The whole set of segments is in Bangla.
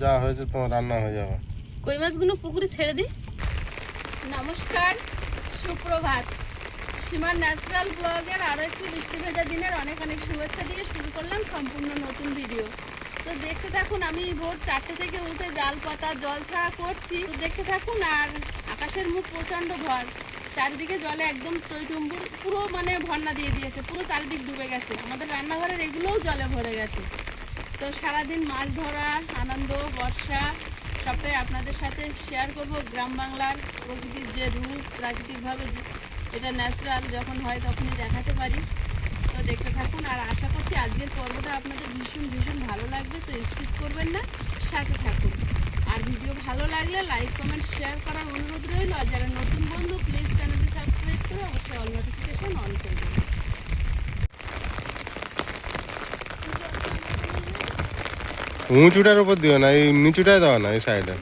যা হয়েছে তোমার রান্না হয়ে যাবে। কই মাছগুলো পুকুরে ছেড়ে দিই। নমস্কার, সুপ্রভাত। সীমার ন্যাচারাল ব্লগের আরও একটি বৃষ্টি ভেজা দিনের অনেক অনেক শুভেচ্ছা দিয়ে শুরু করলাম সম্পূর্ণ নতুন ভিডিও। তো দেখতে থাকুন, আমি ভোর 4টে থেকে উঠে জাল পাতা জল ছাড়া করছি। তো দেখতে থাকুন। আর আকাশের মুখ প্রচণ্ড ভর, চারিদিকে জলে একদম টইটুম্বুর, পুরো মানে ভর্না দিয়ে দিয়েছে, পুরো চারিদিক ডুবে গেছে। আমাদের রান্নাঘরের এগুলোও জলে ভরে গেছে। তো সারাদিন মাছ ধরা আনন্দ, বর্ষা সবটাই আপনাদের সাথে শেয়ার করব। গ্রাম বাংলার প্রকৃতির যে রূপ, প্রাকৃতিকভাবে এটা ন্যাচারাল যখন হয় তখনই দেখাতে পারি। তো দেখতে থাকুন। আর আশা করছি আজকের পর্বটা আপনাদের ভীষণ ভীষণ ভালো লাগবে। তো স্কিপ করবেন না, সাথে থাকুন। আর ভিডিও ভালো লাগলে লাইক কমেন্ট শেয়ার করার অনুরোধ রইল। আর যারা নতুন বন্ধু, প্লিজ চ্যানেলটি সাবস্ক্রাইব করে অবশ্যই অল নোটিফিকেশন অন করবেন। উঁচুটার উপর দিও না, এই নিচুটায় দাও না, এই সাইডে।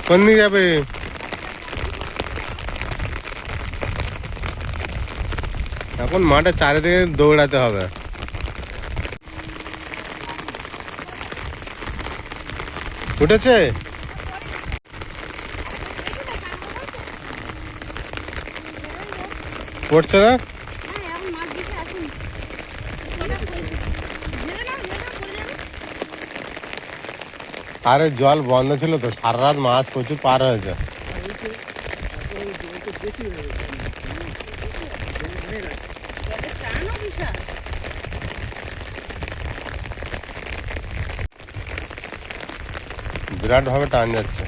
কোন দিকে যাবে? এখন মাঠে চারিদিকে দৌড়াতে হবে। উঠেছে? পড়ছে না? আরে জল বন্ধ ছিল তো, সারা রাত মাছ প্রচুর পার হয়েছে। বিরাট ভাবে টান যাচ্ছে।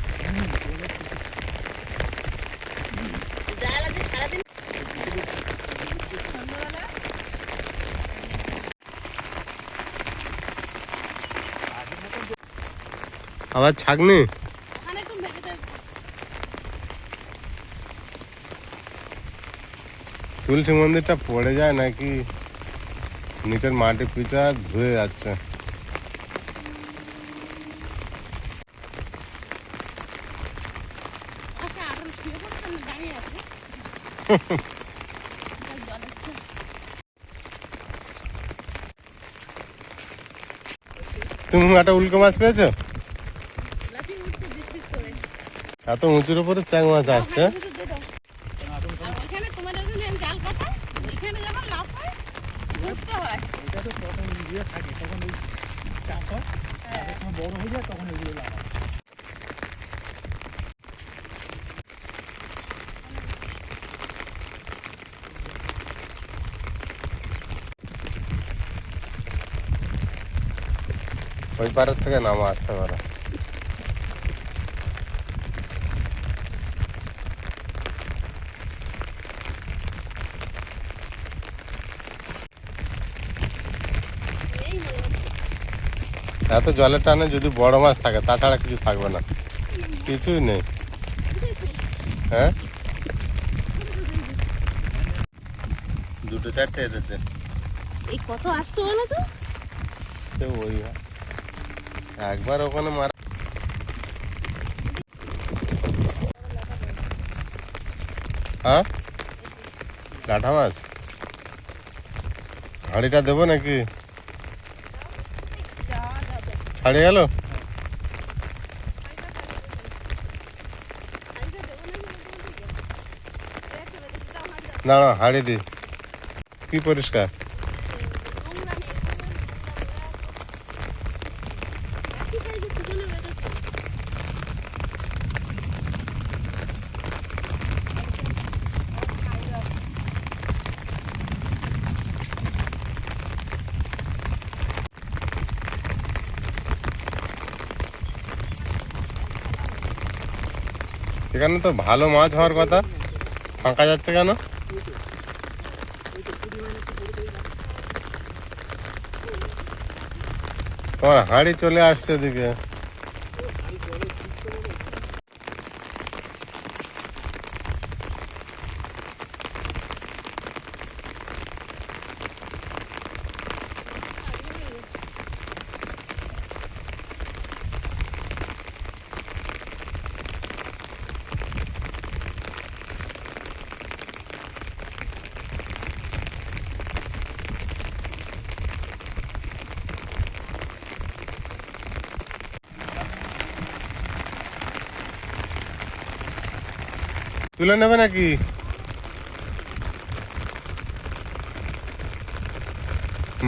আবার ছাগনি তুলসী মন্দিরটা পড়ে যায় নাকি নিচের মাটি পিচা ধুয়ে যাচ্ছে। তুমি একটা উল্কা মাছ পেয়েছো? এত উঁচুর উপরে চ্যাং মাছ আসছে। ওই পারের থেকে নামা আসতে পারে। এত জলের টানে যদি বড় মাছ থাকে, তাছাড়া কিছু থাকবে না, কিছুই নেই। হ্যাঁ, দুটো চারটে এসেছে। এই কত আসতো বলো তো? ওই একবার ওখানে মারা। হ্যাঁ, লাঠা মাছ। হাঁড়িটা দেবো নাকি? ছাড়ে গেল? না না, হাঁড়ি দি, কি পরিষ্কার। এখানে তো ভালো মাছ হওয়ার কথা, ফাঁকা যাচ্ছে কেন? তোমার হাঁড়ি চলে আসছে এদিকে। তুলে নেবে নাকি?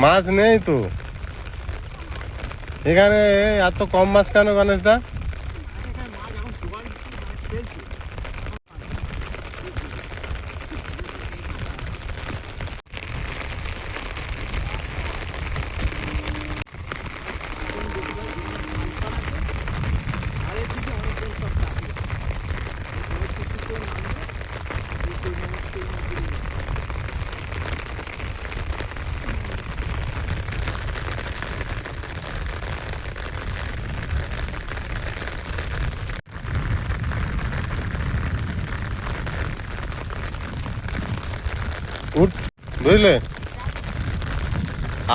মাছ নেই তো এখানে। এত কম মাছ কেন গণেশ দা? উঠ, বুঝলে?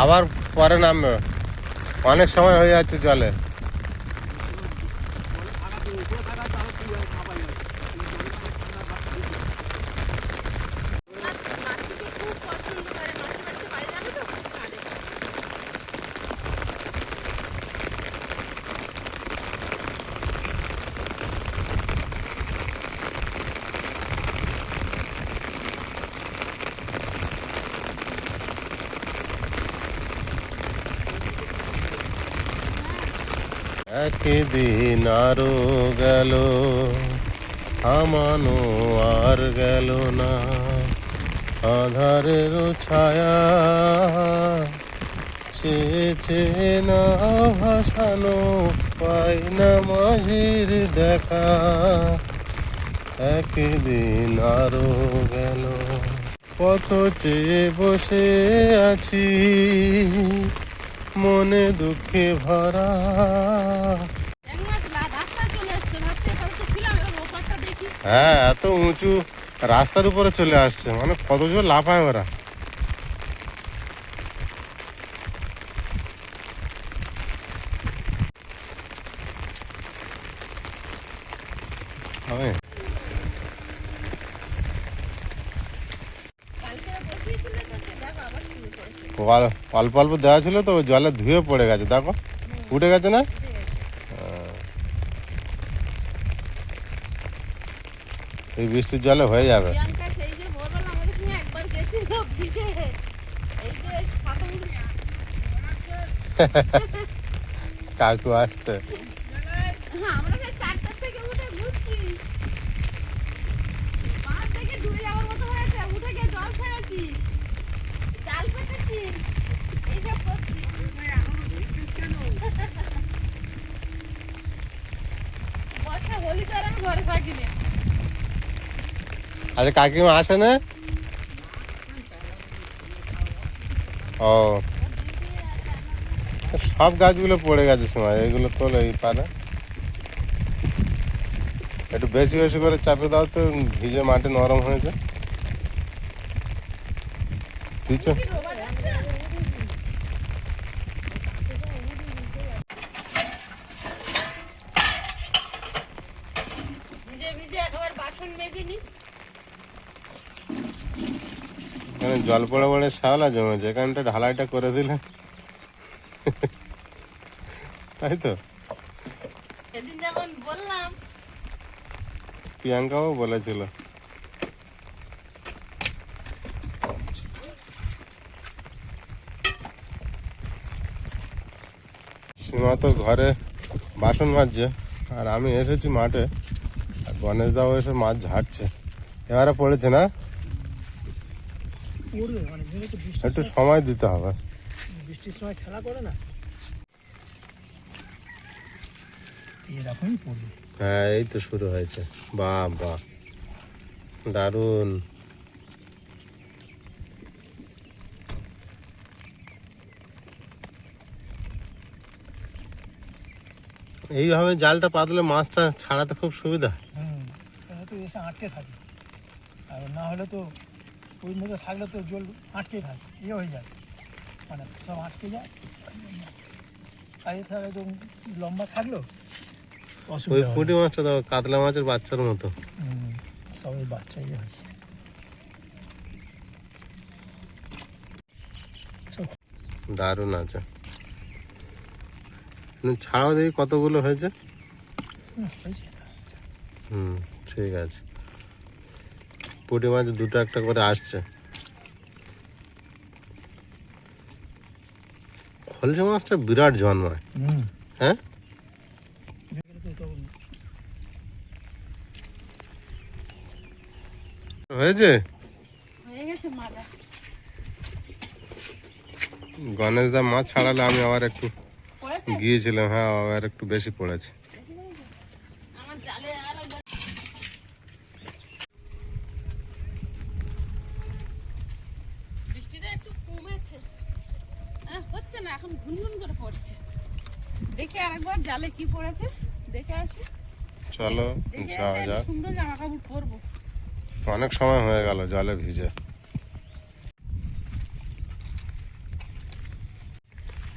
আবার পরে নামবে, অনেক সময় হয়ে যাচ্ছে জলে। মাসিকে খুব পছন্দ করে, মাসি বাড়িতে বাড়ি যাবে তো খুব কাঁদে। একদিন আরো গেল, আমানো আর গেল না, আধারের ছায়া চেয়ে না ভাসানো, পাই না মাঝির দেখা। একদিন আরো গেল, কত চেয়ে বসে আছি, মনে দুঃখে ভরা। এক মাস রাস্তায় চলে আসছে, ভাবছি এখানে তো ছিলাম, এবার ওপারটা দেখি। হ্যাঁ, এত উঁচু রাস্তার উপরে চলে আসছে, মানে কত জোর লাফায় ওরা। হ্যাঁ, কালকে বসিয়েছিল তো, সে দেখো আবার শুরু করেছে। অল্প অল্প দেওয়া ছিল তো ওই জলে ধুয়ে পড়ে গেছে, দেখো উঠে গেছে না। উঠে গেছে। এই বৃষ্টির জলে হয়ে যাবে। প্রিয়াঙ্কা সেই যে ভোরবেলা আমাদের সঙ্গে একবার গেছিল ভিজে, এই যে ছাতা মুড়ি। কাকু আসছে। হ্যাঁ, আমরা সেই 4টার থেকে উঠে ঘুরছি, 5 থেকে ডুবে যাওয়ার মতো হয়েছে, উঠে গিয়ে জল ছেড়েছি, জাল পেতেছি, এইসব করছি। বর্ষা হোলি তো আর আমি ঘরে থাকিনি। আচ্ছা, কাকিমা আসে না? ও, সব গাছগুলো পড়ে গেছে সময়, এইগুলো তোলে এই পারে। একটু বেশি বেশি করে চাপে দাও তো, ভিজে মাটি নরম হয়েছে। পিছন কি রোবা যাচ্ছে? ভিজে ভিজে একবার বাসন মেজে নি। এখানে জল পড়ে পড়ে শ্যাওলা জমেছে, এখানটা ঢালাইটা করে দিলে তাই তো। সেদিন যখন বললাম, প্রিয়াঙ্কাও বলেছিল। সীমা তো ঘরে বাসন মাজছে, আর আমি এসেছি মাঠে, আর গণেশ দাও এসে মাছ ঝাড়ছে। এবারে পড়েছে না, পড়বে মানে যেহেতু একটু সময় দিতে হবে। বৃষ্টির সময় খেলা করে না, এরকমই পড়বে। হ্যাঁ, এই তো শুরু হয়েছে। বাহ বাহ, দারুণ। এইভাবে জালটা পাতলে মাছটা ছাড়াতে খুব সুবিধা। তাহলে তো এসে আটকে থাকে, আর না হলে তো ওই মধ্যে থাকলে তো জল আটকে থাকে, হয়ে যায়, মানে সব আটকে যায়। আর এছাড়া একদম লম্বা থাকলো ওই অসুবিধা হয় পুঁটি না। মাছটা দাও, কাতলা মাছের বাচ্চার মতো। সব ওই বাচ্চা হয়েছে। দারুণ আছে। ছাড়াও দেখি কতগুলো হয়েছে। হয়েছে। হুম, ঠিক আছে। পুঁটি মাছ দুটো একটা করে আসছে। খলসে মাছটা বিরাট জন্মায়, হ্যাঁ? হয়েছে হয়ে গেছে মাজা। গণেশ দা মাছ ছাড়ালে আমি আবার একটু পড়েছে গিয়েছিলাম, হ্যাঁ আবার একটু বেশি পড়েছে। আমার জালে আর একবার। বৃষ্টিটা একটু কমেছে, হ্যাঁ হচ্ছে না এখন, ঘুনঘুন করে পড়ছে। দেখে আরেকবার জালে কি পড়েছে দেখে আসি। চলো দেখে যাওয়া এসে যাক। সুন্দর জামা কাপড় পরবো। অনেক সময় হয়ে গেল জলে ভিজে।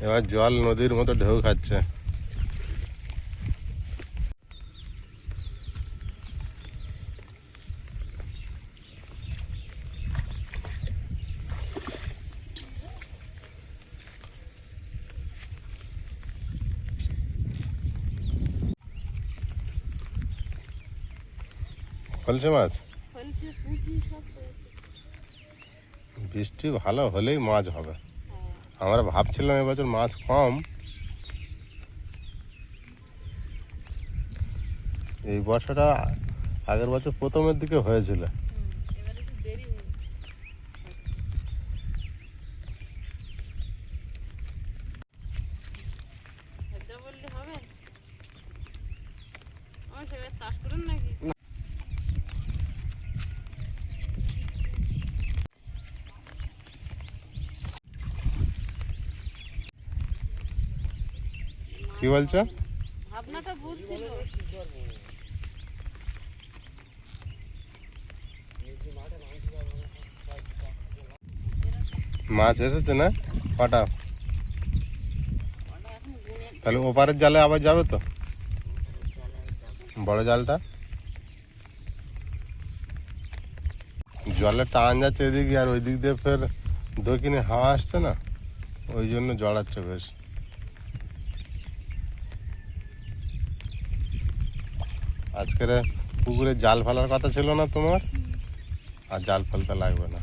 এবার জল নদীর মতো ঢেউ খাচ্ছে। খলসে মাছ ফলসে পুঁটি সব পড়েছে। বৃষ্টি ভালো হলেই মাছ হবে। হ্যাঁ আমরা ভাবছিলাম এবছর মাছ কম, এই বর্ষাটা আগের বছর প্রথমের দিকে হয়েছিল। এবারে একটু দেরি হয়ে হয়তো বললে হবে। আমার সেবার চাষ করুন নাকি? কি বলছো? ভাবনাটা ভুল ছিল। মাছ এসেছে না কটা? ওটা এখন গুনে তাহলে ওপারের জালে আবার যাবে তো, বড় জালটা। জলে টান যাচ্ছে এদিকে, আর ওই দিক দিয়ে ফের দক্ষিণে হাওয়া আসছে না, ওই জন্য জড়াচ্ছে বেশ। আজকের পুকুরে জাল ফেলার কথা ছিল না তোমার? আর জাল ফেলতে লাগবে না।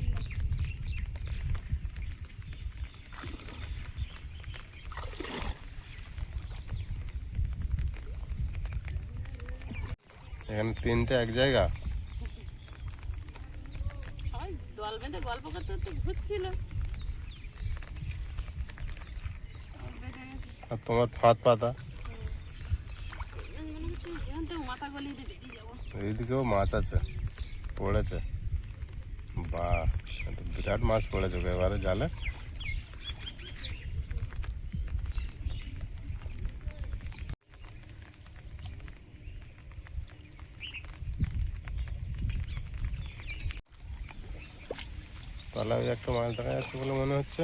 এখানে তিনটে এক জায়গা। সবাই দল বেঁধে গল্প করতে করতে ঘুরছিল। আর তোমার ফাঁদ পাতা। মনে হচ্ছে যেখান থেকে মাথা গলিয়ে দিয়ে বেরিয়ে যাবো। এইদিকেও মাছ আছে, পড়েছে। বাহ, এ তো বিরাট মাছ পড়েছে এবারে জালে। তলায় ওই একটা মাছ দেখা যাচ্ছে বলে মনে হচ্ছে,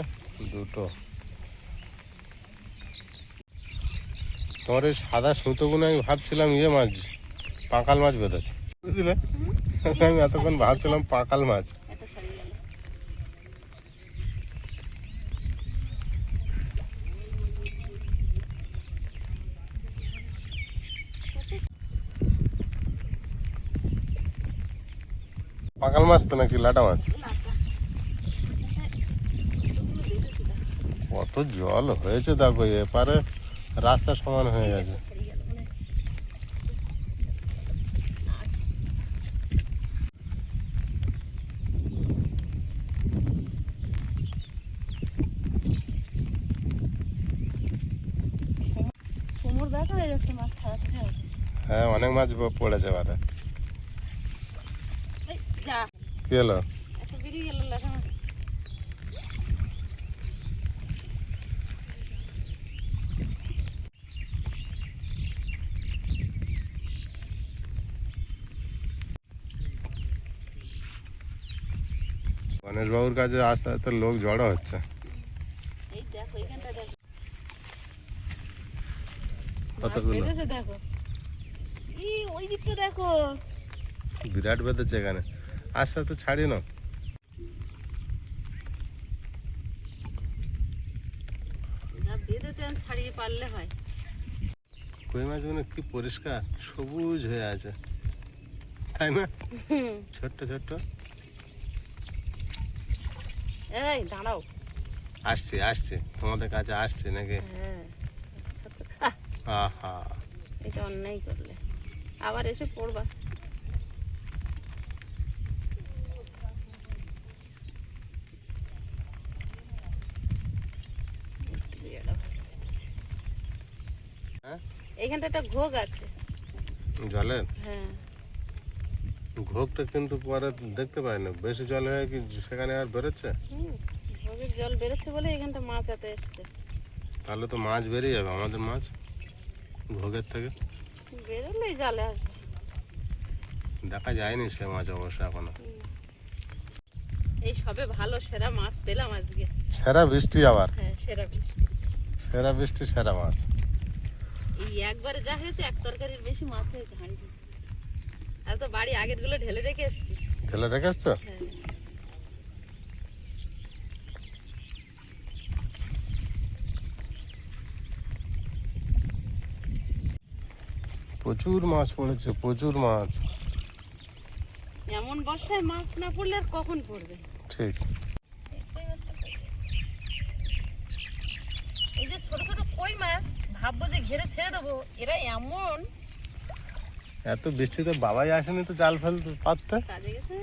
দুটো। তোমার এই সাদা সুতোগুলো আমি ভাবছিলাম ইয়ে মাছ, পাঁকাল মাছ বেঁধেছে, বুঝলে? আমি এতক্ষণ ভাবছিলাম পাঁকাল মাছ। এটা সরে গেল। পাঁকাল মাছ তো নাকি লাটা মাছ? লাটা। কতগুলো বেঁধেছে দেখো। কত জল হয়েছে দেখো, এপারে রাস্তা সমান হয়ে গেছে। সরে গেল মনে হয়। আজ কোমর ব্যথা হয়ে যাচ্ছে মাছ ছাড়াতে ছাড়াতে। হ্যাঁ, অনেক মাছ পড়েছে এবারে। এই যা, কি হলো? এত বেরিয়ে গেল লেখা মাছ। গণেশ বাবুর কাছে আস্তে আস্তে লোক জড়ো হচ্ছে। এই দেখো এইখানটা দেখো, মাছ কতগুলো বেঁধেছে দেখো। ওই দিকটা দেখো। বিরাট বেঁধেছে এখানে, আস্তে আস্তে ছাড়ি না। যা বেঁধেছে আমি ছাড়িয়ে পারলে হয়। কই মাছগুলো কি পরিষ্কার সবুজ হয়ে আছে, তাই না? ছোট্ট ছোট্ট। এই দাঁড়াও। আসছি আসছি, তোমাদের কাছে আসছি নাকি? হ্যাঁ ছোট্ট, আহা, এটা অন্যায় করলে আবার এসে পড়বা। হ্যাঁ? এইখানটা একটা ঘোগ আছে। জলের হ্যাঁ ঘোগটা কিন্তু পরে দেখতে পাই না, বেশি জল হয়ে কি সেখানে আর বেরোচ্ছে? ঘোগের জল বেরোচ্ছে বলে এখানটা মাছ এত এসছে। তাহলে তো মাছ বেরিয়ে যাবে আমাদের মাছ ঘোগের থেকে। বেরোলেই জালে আসবে। দেখা যায়নি সে মাছ অবশ্য এখনো। এই সবে ভালো সেরা মাছ পেলাম আজকে। সেরা বৃষ্টি আবার, হ্যাঁ সেরা বৃষ্টি। সেরা বৃষ্টি সেরা মাছ। এই একবারে যা হয়েছে এক তরকারির বেশি মাছ হয়েছে হাঁড়ি। আর তো বাড়ি আগের গুলো ঢেলে রেখে এসছি। ঢেলে রেখে এসছো? হ্যাঁ প্রচুর মাছ পড়েছে, প্রচুর মাছ। এমন বর্ষায় মাছ না পড়লে আর কখন পড়বে? ঠিক। এই যে ছোট ছোট কই মাছ ভাববো যে ঘেরে ছেড়ে দেবো, এরা এমন এত বৃষ্টিতে বাবাই আসেনি তো জাল ফেলতে পারতে। কাজে গেছে।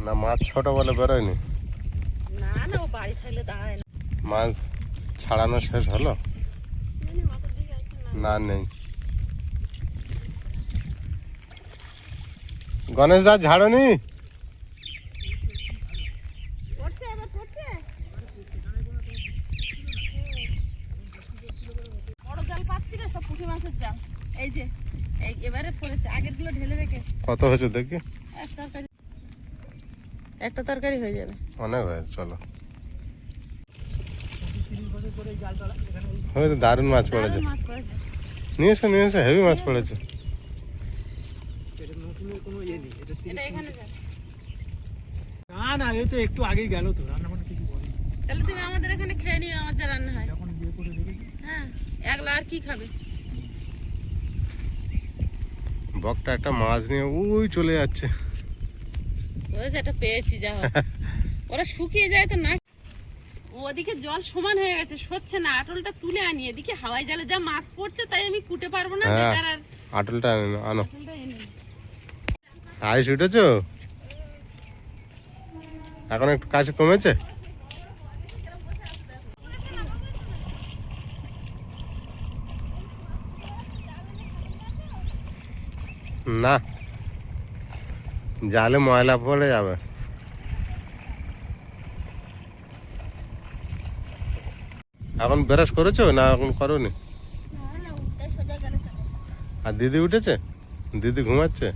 না মাছ ছোট বলে বেরোয়নি। না না ও বাড়ি থাকলে দাঁড়ায় না। মাছ ছাড়ানো শেষ হলো? মাথার দিকে আছে না। না নেই। গণেশ দা ঝাড়নি? পড়ছে এবার পড়ছে। বড় জাল পাচ্ছি না, সব পুঁটি মাছের জাল। এই যে এবারে পড়েছে, আগের গুলো ঢেলে রেখে। কত হয়েছে দেখি? একটা তরকারি হয়ে যাবে। অনেক হয়েছে, চলো। 30 বছর করে এই জালটা এখানে হয়তো দারুণ মাছ পড়েছে। মাছ পড়েছে। নিয়ে এসো হেভি মাছ পড়েছে। এটা নতুন কোনো ইয়ে নেই, এটা 30 এটা এখানে যাবে। না এসে একটু আগেই গেল তো, রান্না বান্না কিছু করি তাহলে তুমি আমাদের এখানে খেয়ে নিও, আমার যা রান্না হয়। যখন বিয়ে করে রেখেছি। হ্যাঁ একলা আর কি খাবে? বকটা একটা মাছ নিয়ে ওই চলে যাচ্ছে। ওই একটা পেয়েছি, যা হোক। ওরা শুকিয়ে যায় তো না। ওদিকে জল সমান হয়ে গেছে, সচ্ছে না। আটলটা তুলে আনি, এদিকে হাওয়াই জালে যা মাছ পড়ছে তাই আমি কুটে পারবো না। হ্যাঁ। বেকার আর আটলটা আনো। আটলটা এনে নিই। আইস উঠেছো? এখন একটু কাছে কমেছে? না, জালে ময়লা পড়ে যাবে। এখন ব্রাশ করেছো না এখন করোনি? আর দিদি উঠেছে? দিদি ঘুমাচ্ছে?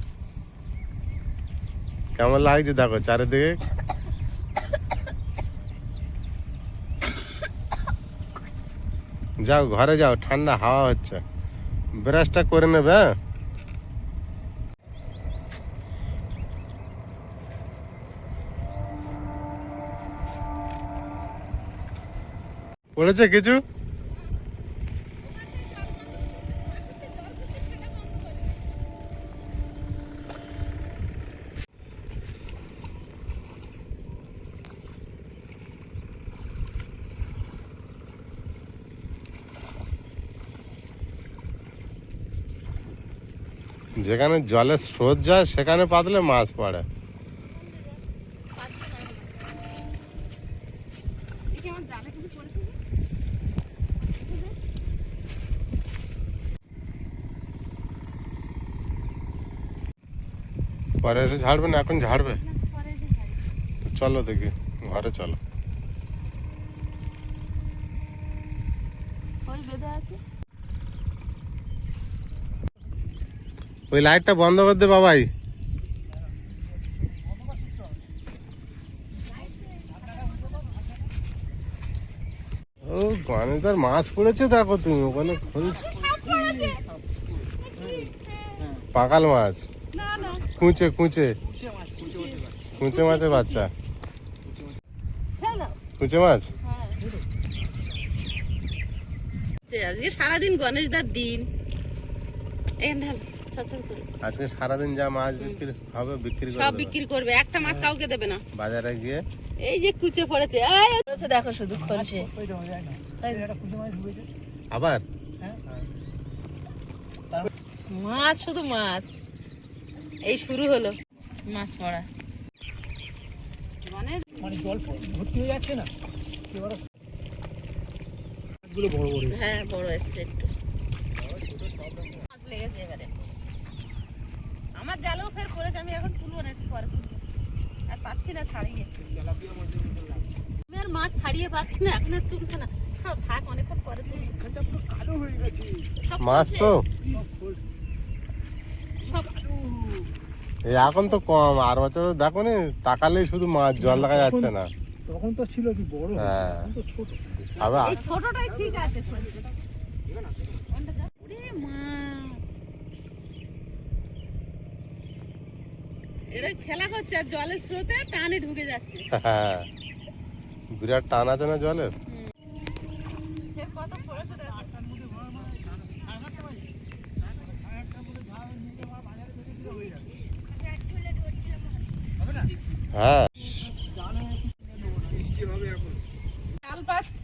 কেমন লাগছে দেখো চারিদিকে। যাও ঘরে যাও, ঠান্ডা হাওয়া হচ্ছে। ব্রাশটা করে নেবে। হ্যাঁ পড়েছে কিছু? যেখানে জলের স্রোত যায় সেখানে পাতলে মাছ পড়ে। দেখি আমার জালে কিছু পড়েছে কি? পরে এসে ঝাড়বে না এখন ঝাড়বে? না, পরে যে খাই। তো চলো দেখি ঘরে চলো। ওই বেঁধে আছে। ওই লাইটটা বন্ধ করে দে বাবাই। ও গণেশদার মাছ পড়েছে দেখো তুমি ওখানে খুলছ। পাকাল মাছ, না না কুঁচে কুঁচে কুচে মাছ, কুচে হতে পারে। কুঁচে মাছের বাচ্চা। ফেলে দাও। কুঁচে মাছ হ্যাঁ আজকে সারাদিন গণেশদার দিন। এখানে ঢাল, চ। ছচর করে আজকে সারাদিন যা মাছ বিক্রি হবে বিক্রি করে সব দেবে। বিক্রি করবে, একটা মাছ কাউকে দেবে না। বাজারে গিয়ে এই যে কুচে পড়েছে, এই পড়েছে দেখো শুধু খলসে। ওই দেখো যায় না এই একটা কুচি মাছ ঢুকেছে আবার হ্যাঁ মাছ শুধু মাছ, এই শুরু হলো মাছ পড়া। মানে মানে জল ভর্তি হয়ে যাচ্ছে না এবারে মাছগুলো বড় বড় এসছে। হ্যাঁ বড় এসছে একটু, মাছ লেগেছে এবারে। আমার জালও ফের পড়েছে, আমি এখন তুলবো না, একটু পরে তুলবো। আর পাচ্ছি না ছাড়িয়ে, আমি আর মাছ ছাড়িয়ে পাচ্ছি না, এখন আর তুলছে না। হ্যাঁ থাক, অনেকক্ষণ পরে তুলবো। এখানটা পুরো কালো হয়ে গেছে সব মাছ পড়ছে, তো সব এই এখন তো কম, আর বছর দেখো নি তাকালেই শুধু মাছ, জল দেখা যাচ্ছে না। তখন তো ছিল কি বড় হ্যাঁ। এখন তো ছোট আবার এই ছোটটাই ঠিক আছে। ওরে মাছ, এরা খেলা করছে আর জলের স্রোতে টানে ঢুকে যাচ্ছে। হ্যাঁ, বিরাট টান আছে না জলের। ফের কত পড়েছে দেখো। হ্যাঁ জাল পাচ্ছি,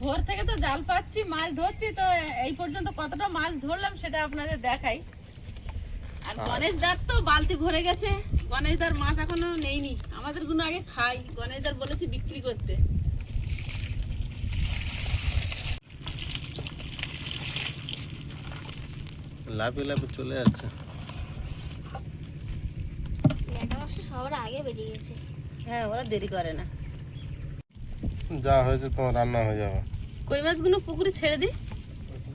ভোর থেকে তো জাল পাচ্ছি, মাছ ধরছি, তো এই পর্যন্ত কতটা মাছ ধরলাম সেটা আপনাদের দেখাই। আর গণেশ দার তো বালতি ভরে গেছে, গণেশ দার মাছ এখনো নেইনি, আমাদের গুলো আগে খাই, গণেশ দার বলেছি বিক্রি করতে। লাফে লাফে চলে যাচ্ছে। সবার আগে বেরিয়ে গেছে। হ্যাঁ ওরা দেরি করে না। যা হয়েছে তোমার রান্না হয়ে যাবে। কই মাছগুলো পুকুরে ছেড়ে দিই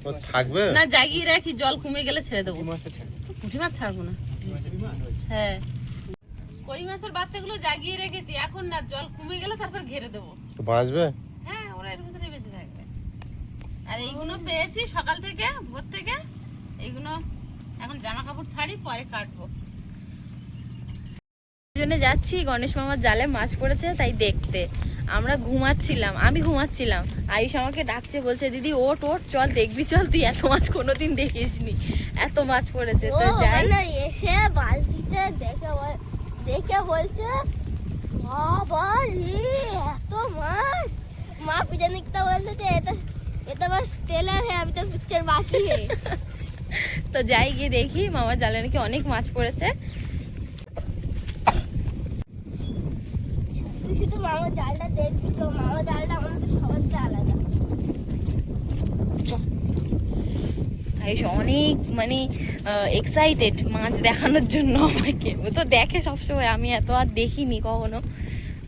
ও থাকবে না, জাগিয়ে রাখি, জল কমে গেলে ছেড়ে দেবো। মাছটা ছেড়ে পুঁটি মাছ ছাড়বো না। হ্যাঁ কই মাছের বাচ্চাগুলো জাগিয়ে রেখেছি, এখন না, জল কমে গেলে তারপর ঘেরে দেবো। তো বাঁচবে। হ্যাঁ ওরা এর ভিতরে বেঁচে থাকবে। আর এইগুলো পেয়েছি সকাল থেকে, ভোর থেকে, এইগুলো এখন জামা কাপড় ছাড়ি, পরে কাটবো। জন্য যাচ্ছি, গণেশ মামার জালে মাছ পড়েছে তাই দেখতে। আমরা ঘুমাচ্ছিলাম, আমি ঘুমাচ্ছিলাম, আয়ুষ আমাকে ডাকছে, বলছে দিদি ওঠ ওঠ চল দেখবি, চল তুই এত মাছ কোনোদিন দেখিসনি, এত মাছ পড়েছে। তো যাই, এসে বালতিতে দেখে বলছে বাবা রে এত মাছ। মা পিছনে নিকতা বলতে যে এটা বাস ট্রেলার है अभी तो पिक्चर बाकी है। তো যাই গিয়ে দেখি মামার জালে নাকি অনেক মাছ পড়েছে। তুই শুধু মামার জালটা দেখবি, তো মামার জালটা আমাদের সবার থেকে আলাদা। আয়ুষ অনেক মানে এক্সাইটেড মাছ দেখানোর জন্য আমাকে, ও তো দেখে সবসময়, আমি এত আর দেখিনি কখনো।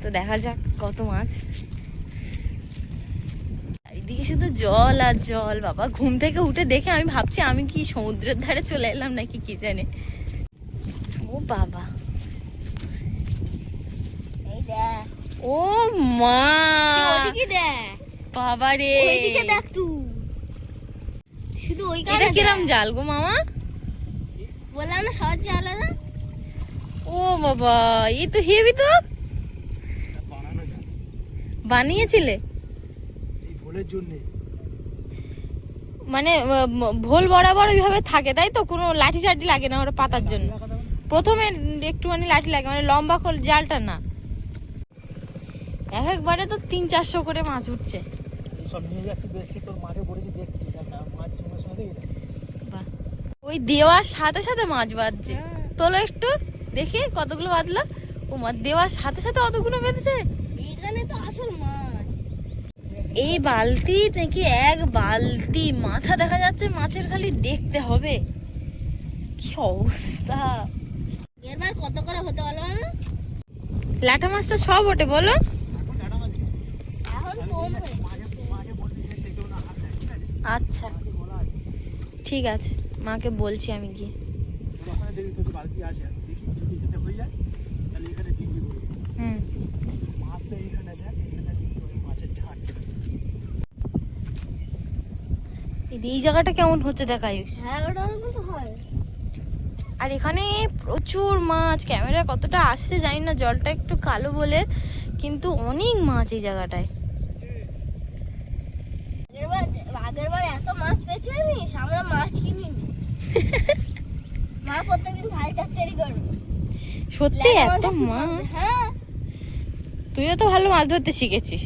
তো দেখা যাক কত মাছ। চারিদিকে শুধু জল আর জল, বাবা ঘুম থেকে উঠে দেখে আমি ভাবছি আমি কি সমুদ্রের ধারে চলে এলাম নাকি কি জানে। ও বাবা, এই দেখ, ও মা, ওদিকে দেখ, বাবা রে, ওইদিকে দেখ তুই, শুধু ওই এটা কিরম জাল গো মামা? বললাম না সবার জাল আলাদা। ও বাবা, এই তো হেভি তো। বানানো যায় বানিয়েছিলে এই ভোলের জন্য। মানে ভোল বরাবর ওইভাবে থাকে তাই তো, কোনো লাঠি টাঠি লাগে না ওটা পাতার জন্য? প্রথমে একটুখানি লাঠি লাগে, মানে লম্বা জালটা না। এক একবারে তো 300-400 করে মাছ উঠছে। সব নিয়ে যাচ্ছি বেশি, তোর মাঠে পড়েছি দেখছি মাছ সঙ্গে সঙ্গে দেখি বাহ, ওই দেওয়ার সাথে সাথে মাছ বাজছে। তোলো একটু দেখি কতগুলো বাজলো। ও মা, দেওয়ার সাথে সাথে অতগুলো বেঁধেছে। এখানে তো আসল মাছ। এই বালতি নাকি এক বালতি মাথা দেখা যাচ্ছে মাছের, খালি দেখতে হবে কি অবস্থা। এরবার কত করে হতে বলো না? লাটা মাছটা সব ওঠে বলো। এখন কম হয়ে আচ্ছা ঠিক আছে, মাকে বলছি আমি গিয়ে। ওখানে দেখি যদি বালতি আসে, দেখি যদি এখানে হয়ে যায় তাহলে এখানে বিক্রি করবো। হুম, মাছ তো এইখানে দেখ, এখানে মাছের ঝাড় কেটে এই জায়গাটা কেমন হচ্ছে দেখা আয়ুষ। 11টার মতো হয়। আর এখানে প্রচুর মাছ, ক্যামেরা কতটা আসছে জানি না, জলটা একটু কালো বলে, কিন্তু অনেক মাছ এই জায়গাটায়। আগেরবার এত মাছ পেয়েছি আমি, আমরা মাছ কিনিনি। লাল চচ্চড়ি করবো। সত্যি ল্যাংড়া এত মাছের মাছ? ফুটবল, হ্যাঁ। তুইও তো ভালো মাছ ধরতে শিখেছিস।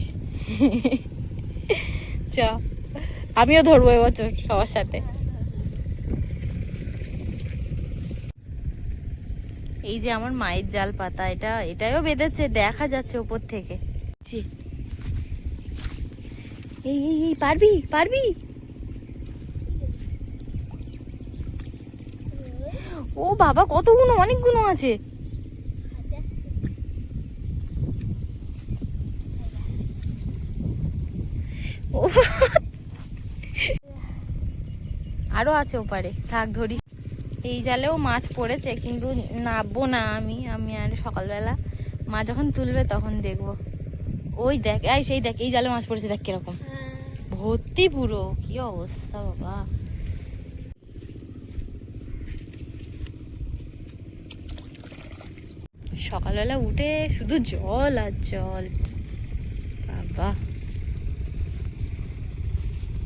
চ, আমিও ধরবো এবছর সবার সাথে। এই যে আমার মায়ের জাল পাতা, এটাও বেঁধেছে, দেখা যাচ্ছে ওপর থেকে। এই এই এই, পারবি পারবি? ও বাবা, কতগুলো, অনেকগুলো আছে। ও, আরো আছে ওপারে, থাক ধরি। এই জালেও মাছ পড়েছে, কিন্তু নাববো না আমি আর সকালবেলা মা যখন তুলবে তখন দেখবো। ওই দেখ, সেই দেখ, এই জালে মাছ পড়েছে, দেখ কিরকম ভর্তি পুরো, কি অবস্থা বাবা। সকালবেলা উঠে শুধু জল আর জল বাবা।